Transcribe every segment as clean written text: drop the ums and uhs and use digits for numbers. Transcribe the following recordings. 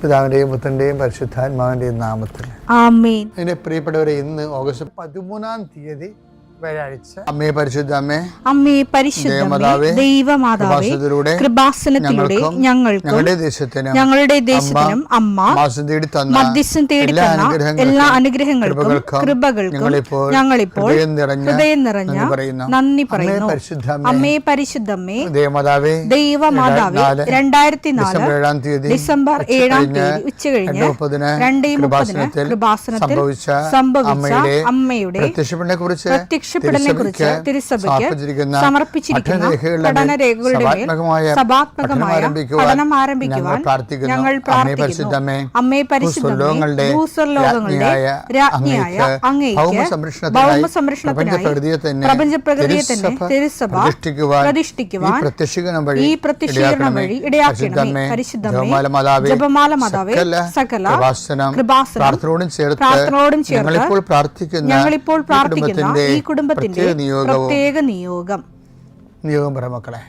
പിതാവിൻ്റെയും പുത്രൻ്റെയും പരിശുദ്ധാത്മാവിൻ്റെയും നാമത്തിൽ ആമേൻ. എൻ്റെ പ്രിയപ്പെട്ടവരെ, ഇന്ന് ഓഗസ്റ്റ് 13 വ്യാഴാഴ്ച. അമ്മേ പരിശുദ്ധ അമ്മേ, അമ്മേ പരിശുദ്ധമേ, ദൈവമാതാവേ, കൃപാസനത്തിലൂടെ ഞങ്ങളുടെ ദേശത്തിനും അമ്മ മധ്യസ്ഥം തേടി തന്ന എല്ലാ അനുഗ്രഹങ്ങൾക്കും കൃപകൾക്കും ഞങ്ങളിപ്പോൾ ഹൃദയം നിറഞ്ഞ നന്ദി പറയുന്നു. അമ്മേ പരിശുദ്ധമേ, ദൈവമാതാവേ, 2004 ഡിസംബർ 7 ഉച്ചകഴിഞ്ഞ് 2:30 കൃപാസനത്തിൽ സംഭവിച്ച അമ്മയുടെ പ്രത്യക്ഷപ്പെടലിനെ കുറിച്ച് തിരുസഭയ്ക്ക് സമർപ്പിച്ചിരിക്കുന്ന പഠനരേഖകളുടെ മേൽ സഭാത്മകമായ പഠനം ആരംഭിക്കുവാൻ ഞങ്ങൾ പ്രാർത്ഥിക്കുന്നു. അമ്മേ പരിശുദ്ധമേ, ഭൂസ്വർലോകങ്ങളുടെ രാജ്ഞിയായ അങ്ങേയ്ക്ക് ഭൗമ സംരക്ഷണത്തിനായി പ്രപഞ്ചപ്രകൃതിയെ തന്നെ തിരുസഭ പ്രതിഷ്ഠിക്കുവാൻ ഈ പ്രത്യക്ഷീകരണം വഴി ഇടയാക്കണമേ. പരിശുദ്ധമേ, ജപമാല മാതാവേ, സകല കൃപാസനം പ്രാർത്ഥനയോടും ചേർത്ത് ഞങ്ങളിപ്പോൾ പ്രാർത്ഥിക്കുന്ന ഈ കുടുംബത്തിന്റെ പ്രത്യേക നിയോഗം മക്കളെ.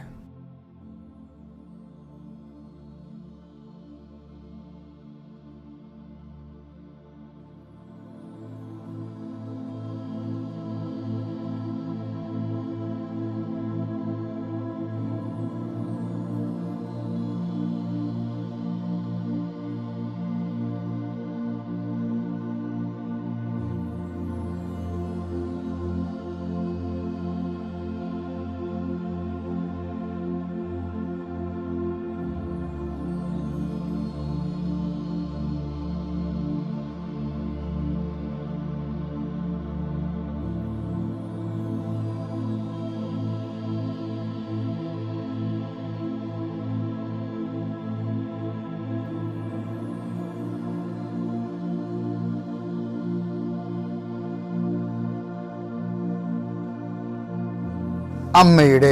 അമ്മയുടെ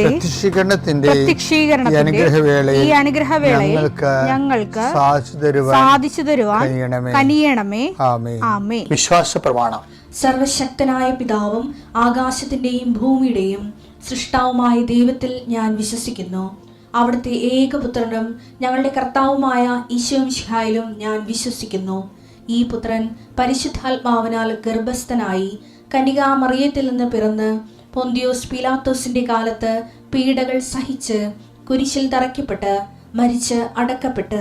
പ്രത്യക്ഷീകരണത്തിന്റെ ഈ അനുഗ്രഹവേളയിൽ ഞങ്ങൾക്ക് സാധിച്ചു തരുവാൻ കനിയണമേ. ആമേൻ. വിശ്വാസ പ്രമാണം. സർവശക്തനായ പിതാവും ആകാശത്തിന്റെയും ഭൂമിയുടെയും സൃഷ്ടാവുമായ ദൈവത്തിൽ ഞാൻ വിശ്വസിക്കുന്നു. അവിടുത്തെ ഏകപുത്രനും ഞങ്ങളുടെ കർത്താവുമായ ഈശോമിശിഹായിലും ഞാൻ വിശ്വസിക്കുന്നു. ഈ പുത്രൻ പരിശുദ്ധാത്മാവിനാൽ ഗർഭസ്ഥനായി കന്യകാമറിയത്തിൽ നിന്ന് പിറന്ന് പൊന്തിയോസ് പീലാത്തോസിന്റെ കാലത്ത് പീഡകൾ സഹിച്ച് കുരിശിൽ തറയ്ക്കപ്പെട്ട് മരിച്ച് അടക്കപ്പെട്ട്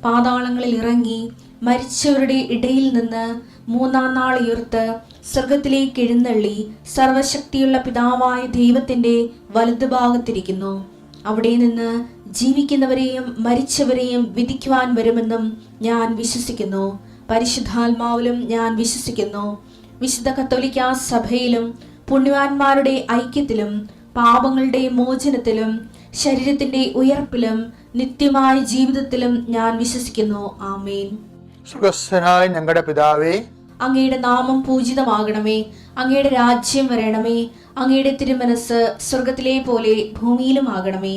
പാതാളങ്ങളിൽ ഇറങ്ങി മരിച്ചവരുടെ ഇടയിൽ നിന്ന് 3-ാം നാൾ ഉയർത്ത് സ്വർഗത്തിലേക്ക് എഴുന്നള്ളി സർവശക്തിയുള്ള പിതാവായ ദൈവത്തിന്റെ വലതുഭാഗത്തിരിക്കുന്നു. അവിടെ നിന്ന് ജീവിക്കുന്നവരെയും മരിച്ചവരെയും വിധിക്കുവാൻ വരുമെന്നും ഞാൻ വിശ്വസിക്കുന്നു. പരിശുദ്ധാത്മാവിലും ഞാൻ വിശ്വസിക്കുന്നു. വിശുദ്ധ കത്തോലിക്കാ സഭയിലും പുണ്യവാന്മാരുടെ ഐക്യത്തിലും പാപങ്ങളുടെ മോചനത്തിലും ശരീരത്തിന്റെ ഉയർപ്പിലും നിത്യമായ ജീവിതത്തിലും ഞാൻ വിശ്വസിക്കുന്നു. ആമേൻ. സ്വർഗ്ഗസ്ഥനായ ഞങ്ങളുടെ പിതാവേ, അങ്ങയുടെ നാമം പൂജിതമാകണമേ. അങ്ങയുടെ രാജ്യം വരണമേ. അങ്ങയുടെ തിരുമനസ് സ്വർഗത്തിലെ പോലെ ഭൂമിയിലും ആകണമേ.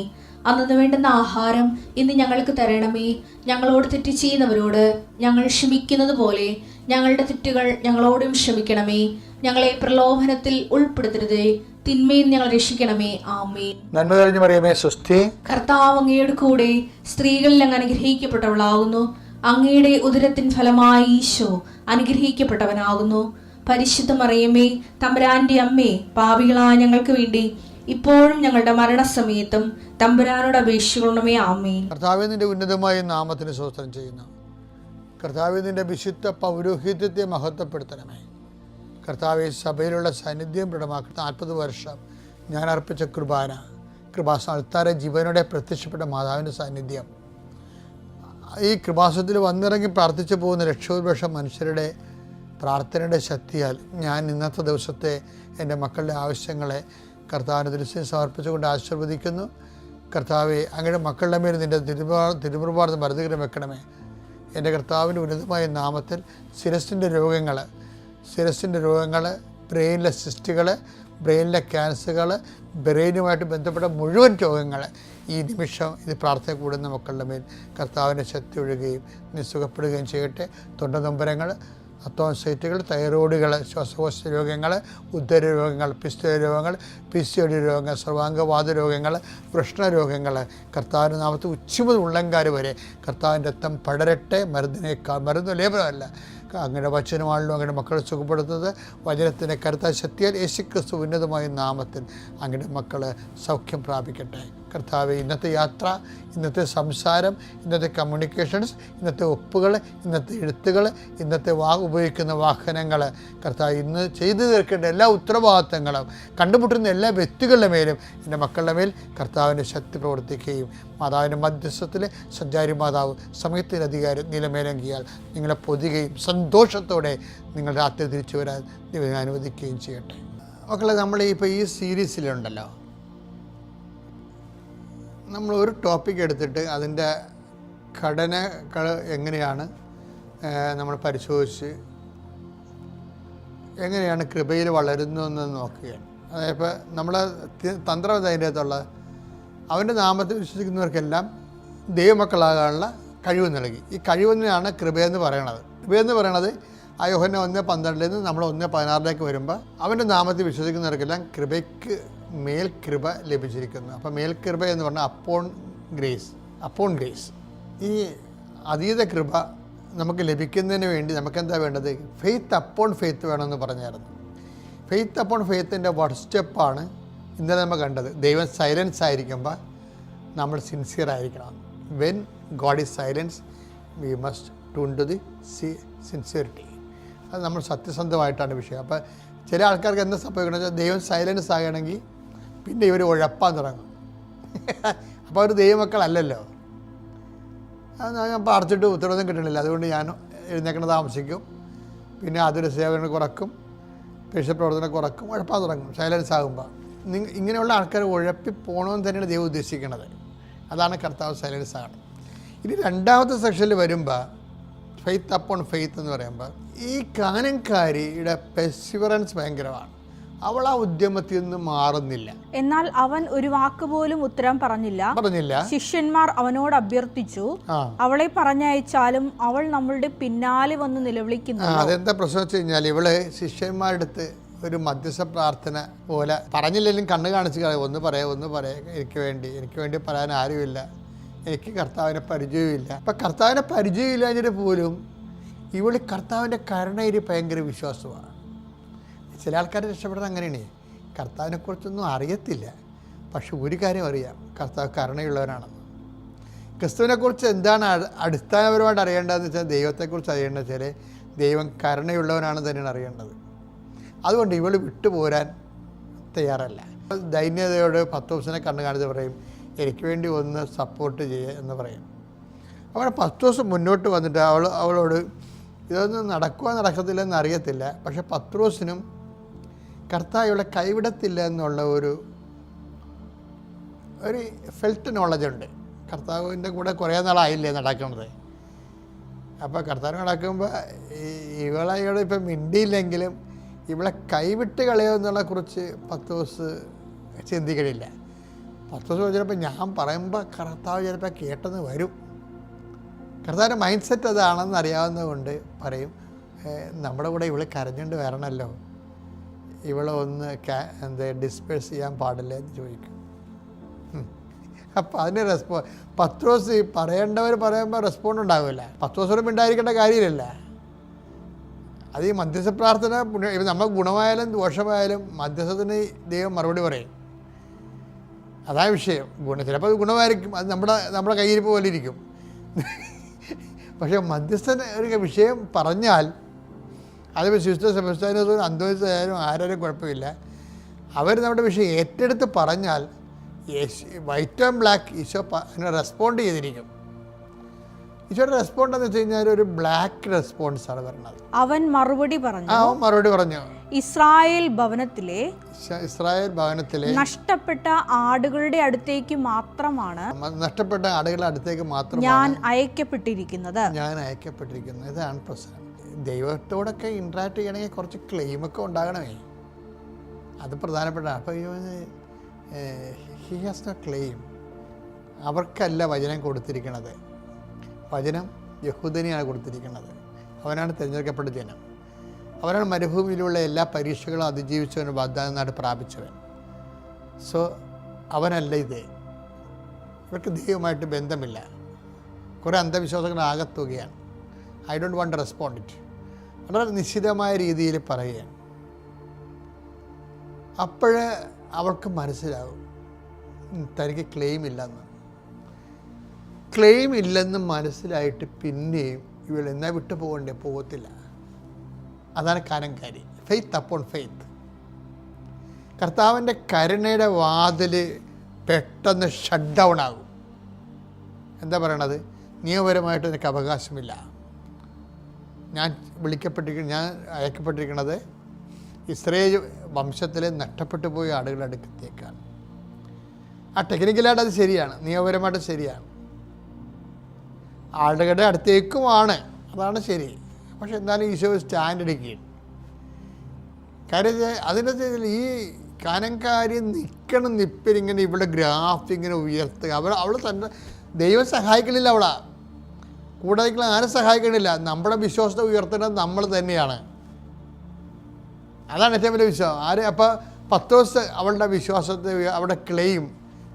അന്നു വേണ്ടുന്ന ആഹാരം ഇന്ന് ഞങ്ങൾക്ക് തരണമേ. ഞങ്ങളോട് തെറ്റ് ചെയ്യുന്നവരോട് ഞങ്ങൾ ക്ഷമിക്കുന്നത് പോലെ ഞങ്ങളുടെ തെറ്റുകൾ ഞങ്ങളോടും ക്ഷമിക്കണമേ. ഞങ്ങളെ പ്രലോഭനത്തിൽ ഉൾപ്പെടുത്തരുതേ, തിന്മയിൽ ഞങ്ങൾ രക്ഷിക്കണമേ. ആമേൻ. നന്മ നിറഞ്ഞ മറിയമേ, സ്വസ്തി. കർത്താവ് അങ്ങയുടെ കൂടെ സ്ത്രീകളിൽ അങ്ങ് അനുഗ്രഹിക്കപ്പെട്ടവളാകുന്നു. അങ്ങയുടെ ഉദരത്തിൻ ഫലമായി ഈശോ അനുഗ്രഹിക്കപ്പെട്ടവനാകുന്നു. പരിശുദ്ധ മറിയമേ, തമ്പുരാന്റെ അമ്മേ, പാപികളായ ഞങ്ങൾക്ക് വേണ്ടി ഇപ്പോഴും ഞങ്ങളുടെ മരണസമയത്തും തമ്പുരാനോട് അപേക്ഷിക്കണമേ. ആമേൻ. കർത്താവേ, നിന്റെ ഉന്നതമായ നാമത്തിന് സ്തോത്രം ചെയ്യുന്നു. കർത്താവേ, നിന്റെ വിശുദ്ധ പൗരോഹിത്യത്തെ മഹത്വപ്പെടുത്തണമേ. കർത്താവെ, സഭയിലുള്ള സാന്നിധ്യം ദൃഢമാക്കി 40 വർഷം ഞാൻ അർപ്പിച്ച കൃപാസനത്താരെ ജീവനോടെ പ്രത്യക്ഷപ്പെട്ട മാതാവിൻ്റെ സാന്നിധ്യം, ഈ കൃപാസനത്തിൽ വന്നിറങ്ങി പ്രാർത്ഥിച്ചു പോകുന്ന ലക്ഷോപലക്ഷം മനുഷ്യരുടെ പ്രാർത്ഥനയുടെ ശക്തിയാൽ ഞാൻ ഇന്നത്തെ ദിവസത്തെ എൻ്റെ മക്കളുടെ ആവശ്യങ്ങളെ കർത്താവിൻ്റെ ദൃശ്യം സമർപ്പിച്ചുകൊണ്ട് ആശീർവദിക്കുന്നു. കർത്താവെ, അങ്ങയുടെ മക്കളുടെ മേൽ നിൻ്റെ തിരുമുറുപാട് മരുന്നുകരം വെക്കണമേ. എൻ്റെ കർത്താവിൻ്റെ ഉന്നതമായ നാമത്തിൽ ശിരസിൻ്റെ രോഗങ്ങൾ, ബ്രെയിനിലെ സിസ്റ്റുകൾ, ബ്രെയിനിലെ ക്യാൻസറുകൾ, ബ്രെയിനുമായിട്ട് ബന്ധപ്പെട്ട മുഴുവൻ രോഗങ്ങൾ ഈ നിമിഷം ഇത് പ്രാർത്ഥന കൂടുന്ന മക്കളുടെ മേൽ കർത്താവിൻ്റെ ശക്തി ഒഴുകുകയും നിസ്സുഖപ്പെടുകയും ചെയ്യട്ടെ. തൊണ്ടനൊമ്പരങ്ങൾ, അത്തോൺസൈറ്റുകൾ, തൈറോയിഡുകൾ, ശ്വാസകോശ രോഗങ്ങൾ, ഉദര രോഗങ്ങൾ, പിസ്തുല രോഗങ്ങൾ, PCOD രോഗങ്ങൾ, സർവാംഗവാദ രോഗങ്ങൾ, വൃഷ്ണരോഗങ്ങൾ, കർത്താവിൻ്റെ നാമത്തിൽ ഉച്ചമുതൽ ഉള്ളംകാർ വരെ കർത്താവിൻ്റെ രക്തം പടരട്ടെ. മരുന്ന് ലേപനമല്ല, അങ്ങനെ വചനമാണല്ലോ അങ്ങനെ മക്കളെ സുഖപ്പെടുത്തുന്നത്. വചനത്തിൻ്റെ കരുത്ത ശക്തിയാൽ യേശുക്രിസ്തു ഉന്നതമായ നാമത്തിൽ അങ്ങനെ മക്കൾ സൗഖ്യം പ്രാപിക്കട്ടെ. കർത്താവ്, ഇന്നത്തെ യാത്ര, ഇന്നത്തെ സംസാരം, ഇന്നത്തെ കമ്മ്യൂണിക്കേഷൻസ്, ഇന്നത്തെ ഒപ്പുകൾ, ഇന്നത്തെ എഴുത്തുകൾ, ഇന്നത്തെ ഉപയോഗിക്കുന്ന വാഹനങ്ങൾ, കർത്താവ് ഇന്ന് ചെയ്തു തീർക്കേണ്ട എല്ലാ ഉത്തരവാദിത്തങ്ങളും കണ്ടുമുട്ടുന്ന എല്ലാ വ്യക്തികളുടെ മേലും എൻ്റെ മക്കളുടെ മേൽ കർത്താവിൻ്റെ ശക്തി പ്രവർത്തിക്കുകയും മാതാവിൻ്റെ മധ്യസ്ഥത്തിൽ സഞ്ചാരി മാതാവ് സമയത്തിൻ്റെ അധികാരം നിലമേലങ്കിയാൽ നിങ്ങളെ പൊതുകയും സന്തോഷത്തോടെ നിങ്ങൾ രാത്രി തിരിച്ചു വരാൻ ദൈവം അനുവദിക്കുകയും ചെയ്യട്ടെ. മക്കളെ, നമ്മൾ ഇപ്പോൾ ഈ സീരീസിലുണ്ടല്ലോ, നമ്മൾ ഒരു ടോപ്പിക് എടുത്തിട്ട് അതിൻ്റെ ഘടനകൾ എങ്ങനെയാണ് നമ്മൾ പരിശോധിച്ച് എങ്ങനെയാണ് കൃപയിൽ വളരുന്നതെന്ന് നോക്കുകയാണ്. അതായത് ഇപ്പോൾ നമ്മളെ തന്ത്രം അതിൻ്റെകത്തുള്ള അവൻ്റെ നാമത്തിൽ വിശ്വസിക്കുന്നവർക്കെല്ലാം ദൈവമക്കളാകാനുള്ള കഴിവ് നൽകി. ഈ കഴിവെന്നാണ് കൃപയെന്ന് പറയണത്. കൃപയെന്ന് പറയണത് യോഹന്നാൻ 1:12 നമ്മൾ 1:16 വരുമ്പോൾ അവൻ്റെ നാമത്തിൽ വിശ്വസിക്കുന്നവർക്കെല്ലാം കൃപയ്ക്ക് മേൽ കൃപ ലഭിച്ചിരിക്കുന്നു. അപ്പോൾ മേൽകൃപ എന്ന് പറഞ്ഞാൽ അപ്പോൺ ഗ്രേസ്. ഈ അതീത കൃപ നമുക്ക് ലഭിക്കുന്നതിന് വേണ്ടി നമുക്കെന്താ വേണ്ടത്? ഫെയ്ത്ത് അപ്പോൺ ഫെയ്ത്ത് വേണമെന്ന് പറഞ്ഞായിരുന്നു. ഫെയ്ത്ത് അപ്പോൺ ഫെയ്ത്തിൻ്റെ വൺ സ്റ്റെപ്പാണ് ഇന്നലെ നമ്മൾ കണ്ടത്. ദൈവം സൈലൻസ് ആയിരിക്കുമ്പോൾ നമ്മൾ സിൻസിയർ ആയിരിക്കണം. When God is silence we must tune to the sincerity. അത് നമ്മൾ സത്യസന്ധമായിട്ടാണ് വിഷയം. അപ്പോൾ ചില ആൾക്കാർക്ക് എന്താ സംഭവിക്കണമെന്ന് വെച്ചാൽ ദൈവം സൈലൻസ് ആകണമെങ്കിൽ പിന്നെ ഇവർ ഉഴപ്പാൻ തുടങ്ങും. അപ്പോൾ അവർ ദൈവമക്കളല്ലല്ലോ. ഞാൻ പ്രാർത്ഥിച്ചിട്ട് ഉത്തരവാദിത്തം കിട്ടണില്ല, അതുകൊണ്ട് ഞാൻ എഴുന്നേക്കണ താമസിക്കും, പിന്നെ അതൊരു സേവനം കുറക്കും, പ്രവർത്തനം കുറക്കും, ഉഴപ്പാൻ തുടങ്ങും സൈലൻസ് ആകുമ്പോൾ. ഇങ്ങനെയുള്ള ആൾക്കാർ ഉഴപ്പി പോകണമെന്ന് തന്നെയാണ് ദൈവം ഉദ്ദേശിക്കുന്നത്. അതാണ് കർത്താവ് സൈലൻസ് ആണ്. ഇനി രണ്ടാമത്തെ സെക്ഷനിൽ വരുമ്പോൾ ഫെയ്ത്ത് അപ്പോൺ ഫെയ്ത്ത് എന്ന് പറയുമ്പോൾ ഈ കാനൻകാരിയുടെ പെർസിവറൻസ് ഭയങ്കരമാണ്. അവൾ ആ ഉദ്യമത്തിൽ നിന്ന് മാറുന്നില്ല. എന്നാൽ അവൻ ഒരു വാക്ക് പോലും ഉത്തരം പറഞ്ഞില്ല. ശിഷ്യന്മാർ അവനോട് അഭ്യർത്ഥിച്ചു, അവളെ പറഞ്ഞയച്ചാലും അവൾ നമ്മളുടെ പിന്നാലെ വന്ന് നിലവിളിക്കുന്നു. അതെന്താ പ്രശ്നം വെച്ച് കഴിഞ്ഞാൽ, ഇവള് ശിഷ്യന്മാരുടെ അടുത്ത് ഒരു മധ്യസ്ഥ പ്രാർത്ഥന പോലെ പറഞ്ഞില്ലെങ്കിലും കണ്ണ് കാണിച്ച് കളയും. ഒന്ന് പറയാ എനിക്ക് വേണ്ടി പറയാൻ ആരുമില്ല, എനിക്ക് കർത്താവിനെ പരിചയമില്ല. അപ്പം കർത്താവിനെ പരിചയമില്ലാഞ്ഞിട്ട് പോലും ഇവള് കർത്താവിൻ്റെ കരുണയിൽ ഭയങ്കര വിശ്വാസമാണ്. ചില ആൾക്കാർ രക്ഷപ്പെടുന്നത് അങ്ങനെയാണ്. കർത്താവിനെക്കുറിച്ചൊന്നും അറിയത്തില്ല, പക്ഷെ ഒരു കാര്യം അറിയാം, കർത്താവ് കരുണയുള്ളവനാണെന്ന്. ക്രിസ്തുവിനെക്കുറിച്ച് എന്താണ് അടിസ്ഥാനപരമായിട്ട് അറിയേണ്ടതെന്ന് വെച്ചാൽ ദൈവത്തെക്കുറിച്ച് അറിയേണ്ടത് വെച്ചാൽ ദൈവം കരുണയുള്ളവനാണെന്ന് തന്നെയാണ് അറിയേണ്ടത്. അതുകൊണ്ട് ഇവൾ വിട്ടുപോരാൻ തയ്യാറല്ല. ദൈന്യതയോട് പത്രോസിനെ കണ്ണു കാണിച്ച് പറയും, എനിക്ക് വേണ്ടി ഒന്ന് സപ്പോർട്ട് ചെയ്യുക എന്ന് പറയും. അവിടെ പത്രോസ് മുന്നോട്ട് വന്നിട്ട് അവളോട് ഇതൊന്നും നടക്കത്തില്ലെന്ന് അറിയത്തില്ല, പക്ഷെ പത്രോസിനും കർത്താവ് ഇവളെ കൈവിടത്തില്ല എന്നുള്ള ഒരു ഫെൽറ്റ് നോളജുണ്ട്. കർത്താവിൻ്റെ കൂടെ കുറേ നാളായില്ലേ നടക്കുന്നത്. അപ്പോൾ കർത്താവ് നടക്കുമ്പോൾ ഇവളോട് ഇപ്പം മിണ്ടിയില്ലെങ്കിലും ഇവളെ കൈവിട്ട് കളയുമെന്നുള്ള കുറിച്ച് പത്രോസ് ചിന്തിക്കണില്ല. പത്രോസ് ചിലപ്പോൾ ഞാൻ പറയുമ്പോൾ കർത്താവ് ചിലപ്പോൾ കേട്ടെന്ന് വരും. കർത്താവിൻ്റെ മൈൻഡ് സെറ്റ് അതാണെന്ന് അറിയാവുന്നത് കൊണ്ട് പറയും, നമ്മുടെ കൂടെ ഇവള് കരഞ്ഞുകൊണ്ട് വരണമല്ലോ, ഇവളെ ഒന്ന് ഡിസ്പേഴ്സ് ചെയ്യാൻ പാടില്ല എന്ന് ചോദിക്കും. അപ്പം അതിന് പത്രോസ് പറയേണ്ടവർ പറയുമ്പോൾ റെസ്പോണ്ട് ഉണ്ടാവില്ല. പത്രോസോടും ഉണ്ടായിരിക്കേണ്ട കാര്യമില്ല. അത് ഈ മധ്യസ്ഥ പ്രാർത്ഥന നമ്മൾ ഗുണമായാലും ദോഷമായാലും മധ്യസ്ഥത്തിന് ദൈവം മറുപടി പറയും. അതാ വിഷയം. ചിലപ്പോൾ അത് ഗുണമായിരിക്കും, അത് നമ്മുടെ കയ്യിരിപ്പ് പോലെ ഇരിക്കും. പക്ഷേ മധ്യസ്ഥൻ ഒരു വിഷയം പറഞ്ഞാൽ അത് വിശുദ്ധ സെബസ്ത്യാനോസും അന്തോനിസായാലും ആരാലും കുഴപ്പമില്ല. അവർ നമ്മുടെ വിഷയം ഏറ്റെടുത്ത് പറഞ്ഞാൽ വൈറ്റ് ആൻഡ് ബ്ലാക്ക് ഈശോ അതിനെ റെസ്പോണ്ട് ചെയ്തിരിക്കും. ഈശോയുടെ റെസ്പോണ്ട് എന്ന് വെച്ച് കഴിഞ്ഞാൽ ഒരു ബ്ലാക്ക് റെസ്പോൺസാണ് പറയുന്നത്. അവൻ മറുപടി പറഞ്ഞു, ഇസ്രായേൽ ഭവനത്തിലെ നഷ്ടപ്പെട്ട ആടുകളുടെ അടുത്തേക്ക് മാത്രമാണ് ഞാൻ അയക്കപ്പെട്ടിരിക്കുന്നത്. ഇതാണ് പ്രശ്നം. ദൈവത്തോടൊക്കെ ഇൻട്രാക്ട് ചെയ്യണമെങ്കിൽ കുറച്ച് ക്ലെയിമൊക്കെ ഉണ്ടാകണമേ, അത് പ്രധാനപ്പെട്ടതാണ്. അപ്പോൾ ഹി ഹാസ് നോ ക്ലെയിം. അവർക്കല്ല വചനം കൊടുത്തിരിക്കുന്നത്. വചനം യഹൂദനെയാണ് കൊടുത്തിരിക്കുന്നത്. അവനാണ് തിരഞ്ഞെടുക്കപ്പെട്ട ജനം. അവരാണ് മരുഭൂമിയിലുള്ള എല്ലാ പരീക്ഷകളും അതിജീവിച്ചവന് വാഗ്ദാന നാട് പ്രാപിച്ചവൻ. സോ അവനല്ല ഇത്. ഇവർക്ക് ദൈവമായിട്ട് ബന്ധമില്ല. കുറേ അന്ധവിശ്വാസങ്ങൾ ആകത്തുകയാണ്. I don't want to respond it. വളരെ നിശ്ചിതമായ രീതിയിൽ പറയുകയാണ്. അപ്പോഴേ അവൾക്ക് മനസ്സിലാവും തനിക്ക് ക്ലെയിം ഇല്ലെന്ന്. ക്ലെയിം ഇല്ലെന്ന് മനസ്സിലായിട്ട് പിന്നെയും ഇവൾ എന്നാ വിട്ടു പോകത്തില്ല. അതാണ് കാനംകാരി. Faith upon faith. കർത്താവിൻ്റെ കരുണയുടെ വാതിൽ പെട്ടെന്ന് ഷട്ട് ഡൗൺ ആകും. എന്താ പറയണത്? നിയമപരമായിട്ട് എനിക്ക് അവകാശമില്ല. ഞാൻ അയക്കപ്പെട്ടിരിക്കുന്നത് ഇസ്രായേൽ വംശത്തിലെ നഷ്ടപ്പെട്ടു പോയ ആടുകളുടെ അടുക്കത്തേക്കാണ്. ആ ടെക്നിക്കലായിട്ട് അത് ശരിയാണ്, നിയമപരമായിട്ട് ശരിയാണ്, ആളുകളുടെ അടുത്തേക്കുമാണ്, അതാണ് ശരി. പക്ഷെ എന്നാലും ഈശോ സ്റ്റാൻഡ് എടുക്കുകയാണ്. കാര്യം അതിൻ്റെ ഈ കാനംകാരി നിപ്പിരിങ്ങനെ ഇവിടെ ഗ്രാഫ് ഇങ്ങനെ ഉയർത്തുക. അവൾ തന്നെ ദൈവം സഹായിക്കണില്ല. അവളാ കൂടെ ആരും സഹായിക്കണില്ല. നമ്മുടെ വിശ്വാസത്തെ ഉയർത്തേണ്ടത് നമ്മൾ തന്നെയാണ്. അതാണ് ഏറ്റവും വലിയ വിശ്വാസം. അപ്പോൾ പത്രോസ് അവളുടെ വിശ്വാസത്തെ അവിടെ ക്ലെയിം,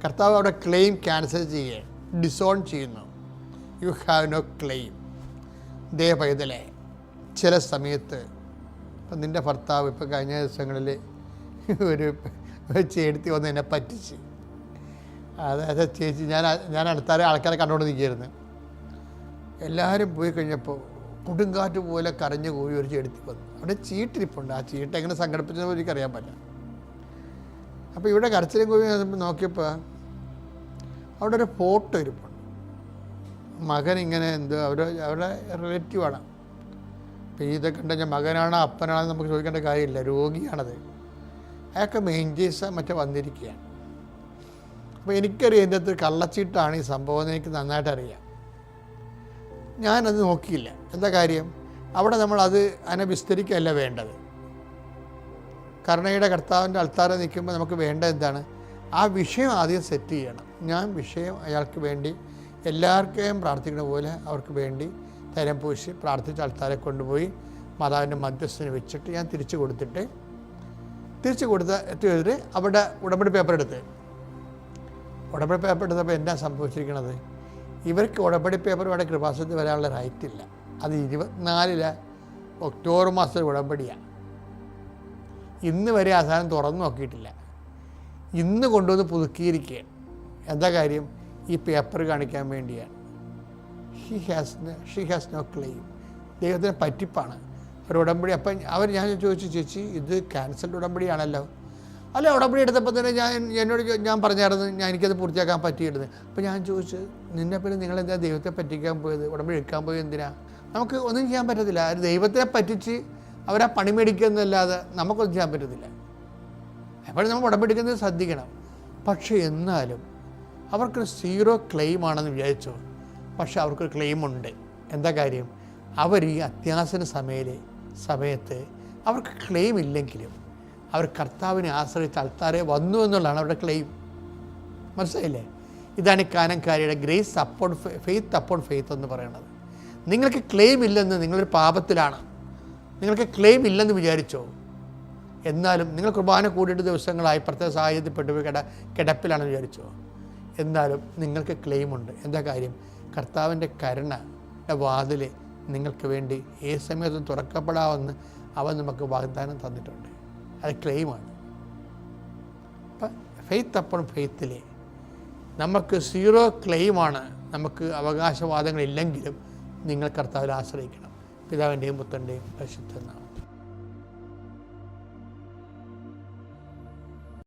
കർത്താവ് അവിടെ ക്ലെയിം ക്യാൻസൽ ചെയ്യുകയാണ്, ഡിസോൺ ചെയ്യുന്നു. You have no claim. ദേ പൈതലേ, ചില സമയത്ത് ഇപ്പം നിൻ്റെ ഭർത്താവ് ഇപ്പോൾ കഴിഞ്ഞ ദിവസങ്ങളിൽ ഒരു ചേട്ടത്തി വന്ന് എന്നെ പറ്റിച്ച്. അതായത് ചേച്ചി, ഞാൻ അടുത്ത ആൾക്കാരെ കണ്ടുകൊണ്ട് നിൽക്കുകയായിരുന്നു. എല്ലാവരും പോയി കഴിഞ്ഞപ്പോൾ കൊടുങ്കാറ്റ് പോലെ കരഞ്ഞു പോയി ഒരു ചേട്ടത്തി വന്നു. അവിടെ ചീട്ടിരിപ്പുണ്ട്. ആ ചീട്ട് എങ്ങനെ സംഘടിപ്പിച്ചതെന്ന് എനിക്കറിയാൻ പറ്റില്ല. അപ്പോൾ ഇവിടെ കരച്ചിലും പോയി നോക്കിയപ്പോൾ അവിടെ ഒരു ഫോട്ടോ ഇരിപ്പുണ്ട്. മകൻ ഇങ്ങനെ എന്തോ അവരുടെ റിലേറ്റീവാണ്. അപ്പോൾ ഇതൊക്കെ ഉണ്ടെങ്കിൽ മകനാണോ അപ്പനാണെന്ന് നമുക്ക് ചോദിക്കേണ്ട കാര്യമില്ല, രോഗിയാണത്. അയാൾക്ക് മെയിൻ കേസ് മറ്റേ വന്നിരിക്കുകയാണ്. അപ്പോൾ എനിക്കറിയാം എൻ്റെ അടുത്ത് കള്ളച്ചീട്ടാണ് ഈ സംഭവം എന്ന് എനിക്ക് നന്നായിട്ട് അറിയാം. ഞാനത് നോക്കിയില്ല. എന്താ കാര്യം? അവിടെ നമ്മളത് അതിനെ വിസ്തരിക്കുകയല്ല വേണ്ടത്. കരുണയുടെ കർത്താവിൻ്റെ അൾത്താരെ നിൽക്കുമ്പോൾ നമുക്ക് വേണ്ടത് എന്താണ്? ആ വിഷയം ആദ്യം സെറ്റ് ചെയ്യണം. ഞാൻ വിഷയം അയാൾക്ക് വേണ്ടി എല്ലാവർക്കും പ്രാർത്ഥിക്കുന്ന പോലെ അവർക്ക് വേണ്ടി തരം പൂശി പ്രാർത്ഥിച്ച് ആൾക്കാരെ കൊണ്ടുപോയി മാതാവിൻ്റെ മധ്യസ്ഥന് വെച്ചിട്ട് ഞാൻ തിരിച്ചു കൊടുത്തിട്ട് അവിടെ ഉടമ്പടി പേപ്പർ എടുത്തപ്പോൾ എന്നാ സംഭവിച്ചിരിക്കണത്? ഇവർക്ക് ഉടമ്പടി പേപ്പർ ഇവിടെ കൃപാസനത്തിൽ വരാനുള്ള റൈറ്റില്ല. അത് 24 ഒക്ടോബർ മാസത്തിൽ ഉടമ്പടിയാണ്. ഇന്ന് വരെ ആ സാധനം തുറന്നു നോക്കിയിട്ടില്ല. ഇന്ന് കൊണ്ടുവന്ന് പുതുക്കിയിരിക്കുകയാണ്. എന്താ കാര്യം? ഈ പേപ്പർ കാണിക്കാൻ വേണ്ടിയാണ്. She has no claim. ദൈവത്തിന് പറ്റിപ്പാണ് ഒരു ഉടമ്പടി. അപ്പം ഞാൻ ചോദിച്ചു, ചേച്ചി ഇത് ക്യാൻസൽഡ് ഉടമ്പടിയാണല്ലോ. അല്ല, ഉടമ്പടി എടുത്തപ്പോൾ തന്നെ ഞാൻ പറഞ്ഞായിരുന്നു എനിക്കത് പൂർത്തിയാക്കാൻ പറ്റിയിരുന്നത്. അപ്പോൾ ഞാൻ ചോദിച്ചു, നിന്നെ പിന്നെ നിങ്ങളെന്താ ദൈവത്തെ പറ്റിക്കാൻ പോയത്? ഉടമ്പടി എടുക്കാൻ പോയത് എന്തിനാ? നമുക്ക് ഒന്നും ചെയ്യാൻ പറ്റത്തില്ല. ദൈവത്തെ പറ്റിച്ച് അവരാ പണി മേടിക്കുന്നതല്ലാതെ നമുക്കൊന്നും ചെയ്യാൻ പറ്റത്തില്ല. എപ്പോഴും നമ്മൾ ഉടമ്പടിക്കുന്നത് ശ്രദ്ധിക്കണം. പക്ഷേ എന്നാലും അവർക്ക് 0 ക്ലെയിമാണെന്ന് വിചാരിച്ചോ? പക്ഷെ അവർക്കൊരു ക്ലെയിമുണ്ട്. എന്താ കാര്യം? അവർ ഈ അത്യാസന സമയത്ത് അവർക്ക് ക്ലെയിം ഇല്ലെങ്കിലും അവർ കർത്താവിനെ ആശ്രയിച്ച് ആൾക്കാരെ വന്നു എന്നുള്ളതാണ് അവരുടെ ക്ലെയിം. മനസ്സിലായില്ലേ? ഇതാണ് കാനംകാരിയുടെ grace upon faith upon faith എന്ന് പറയുന്നത്. നിങ്ങൾക്ക് ക്ലെയിം ഇല്ലെന്ന് നിങ്ങളൊരു പാപത്തിലാണ്. നിങ്ങൾക്ക് ക്ലെയിം ഇല്ലെന്ന് വിചാരിച്ചോ? എന്നാലും നിങ്ങൾ കുർബാന കൂടിയിട്ട് ദിവസങ്ങളായി പ്രത്യേക സാഹചര്യത്തിൽപ്പെട്ട് കിടപ്പിലാണെന്ന് വിചാരിച്ചോ? എന്നാലും നിങ്ങൾക്ക് ക്ലെയിമുണ്ട്. എന്താ കാര്യം? കർത്താവിൻ്റെ കരുണയുടെ വാതിൽ നിങ്ങൾക്ക് വേണ്ടി ഏത് സമയത്തും തുറക്കപ്പെടാമെന്ന് അവൻ നമുക്ക് വാഗ്ദാനം തന്നിട്ടുണ്ട്. അത് ക്ലെയിമാണ്. അപ്പം ഫെയ്ത്ത് അപ്പോൺ ഫെയ്ത്തിൽ നമുക്ക് 0 ക്ലെയിമാണ്. നമുക്ക് അവകാശവാദങ്ങളില്ലെങ്കിലും നിങ്ങൾ കർത്താവിൽ ആശ്രയിക്കണം. പിതാവിൻ്റെയും പുത്രൻ്റെയും പരിശുദ്ധ നാമത്തിൽ.